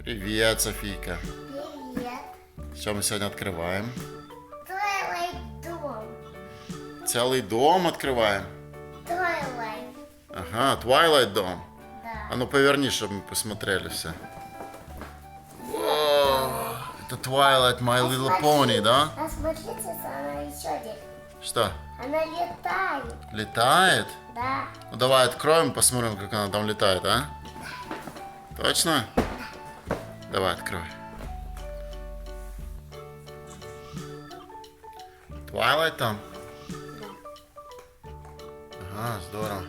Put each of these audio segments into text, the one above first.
Привет, Софийка. Привет. Что мы сегодня открываем? Twilight дом. Целый дом открываем. Twilight. Ага, Twilight дом. Да. А ну поверни, чтобы мы посмотрели все. О, это Twilight My Little Pony, да? А смотрите, она еще здесь. Что, Она летает. летает? Да. Ну давай откроем, посмотрим, как она там летает, а? Точно? Давай, открой. Twilight там? Ага, здорово.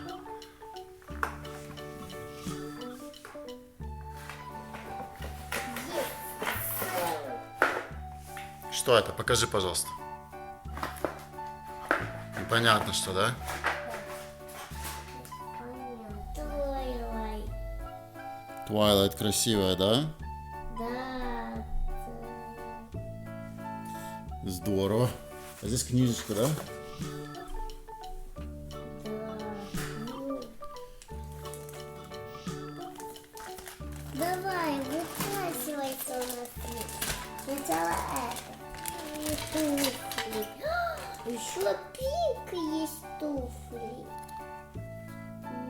Что это? Покажи, пожалуйста. Непонятно, что, да? Twilight. Twilight красивая, да? Да. Здорово. А здесь книжечка, да? Давай, вытаскивайся у нас есть. Сначала это. И туфли. Еще пинк есть туфли.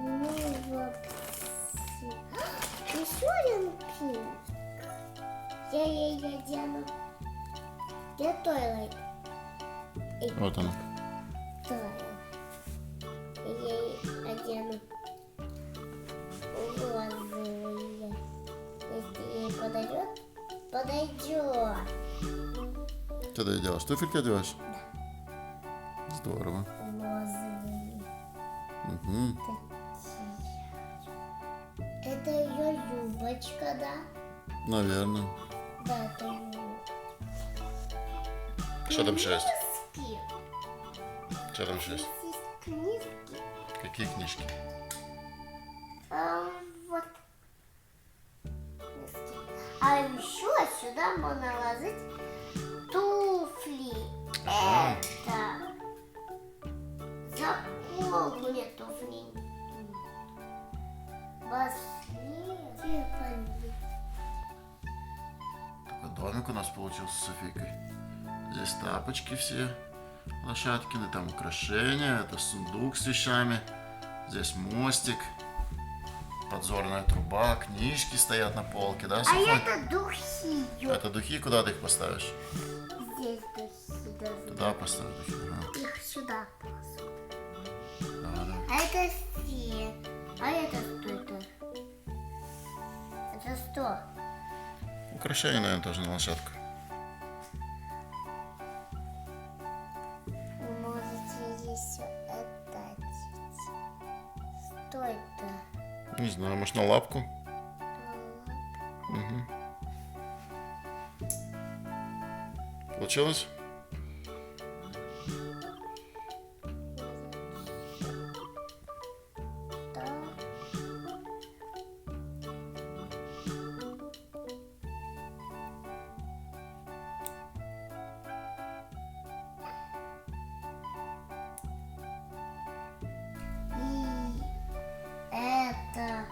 Ну вообще. Еще один пинк. Я ей одену. Где Тойлайт? Вот она. Я ей одену розовые. Если ей подойдет, подойдет. Что ты делаешь? Туфельки одеваешь? Здорово. Розовые. Угу. Это ее юбочка, да? Наверное. Да, это юбочка. Что там еще есть? Книжки. Что там еще есть? Здесь есть книжки. Какие книжки? Вот. Книжки. А еще сюда можно ложить туфли. Ага. Это. Заколку нет туфли. Браслет. Такой домик у нас получился с Софийкой. Здесь тапочки все лошадкины, там украшения, это сундук с вещами. Здесь мостик, подзорная труба, книжки стоят на полке, да, А София? это духи. Это духи, куда ты их поставишь? Здесь духи должны. Туда поставь духи. Ага. Их сюда положу. Да. А это все. А это что это? Это что? Украшения, наверное, тоже на лошадку. Вы можете еще это одеть. Что это? Не знаю, может, на лапку? Угу. Получилось? Да. И это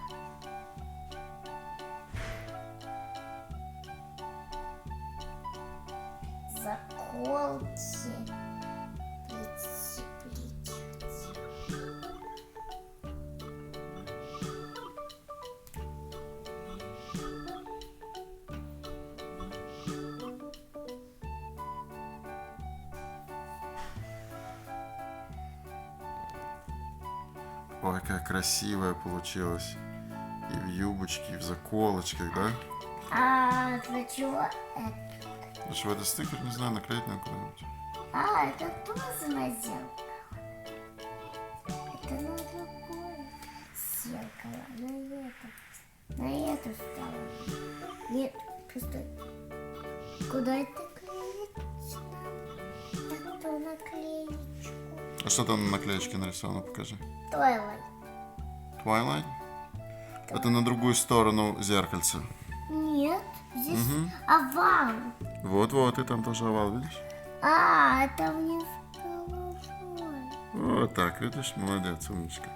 заколки прицеплить. Ой, какая красивая получилась. И в юбочке, и в заколочках, да? А для чего это? Слушай, этот стикер, не знаю, наклеить на куда-нибудь. А, это тоже на зеркало. Это на другое зеркало. На это стало. Нет, постой. Куда это клеить? Это наклеечку. А что там на наклеечке нарисовано, покажи. Тойлайт. Twilight? Это на другую сторону зеркальца. Нет, здесь овал. Вот-вот, и там тоже овал, видишь? А, это вниз головой. Вот так, видишь? Молодец, умничка.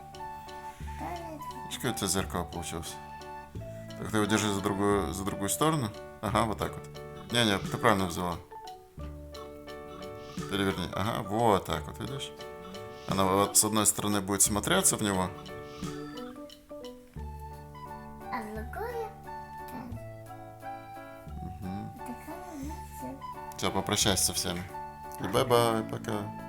Видишь, какое у тебя зеркало получилось? Так, ты его держи за другую сторону. Ага, вот так вот. Не-не, ты правильно взяла. Переверни. Ага, вот так вот, видишь? Она вот с одной стороны будет смотреться в него. А другое там. Такая, ну, всё. Все, попрощайся со всеми. И бай-бай, пока.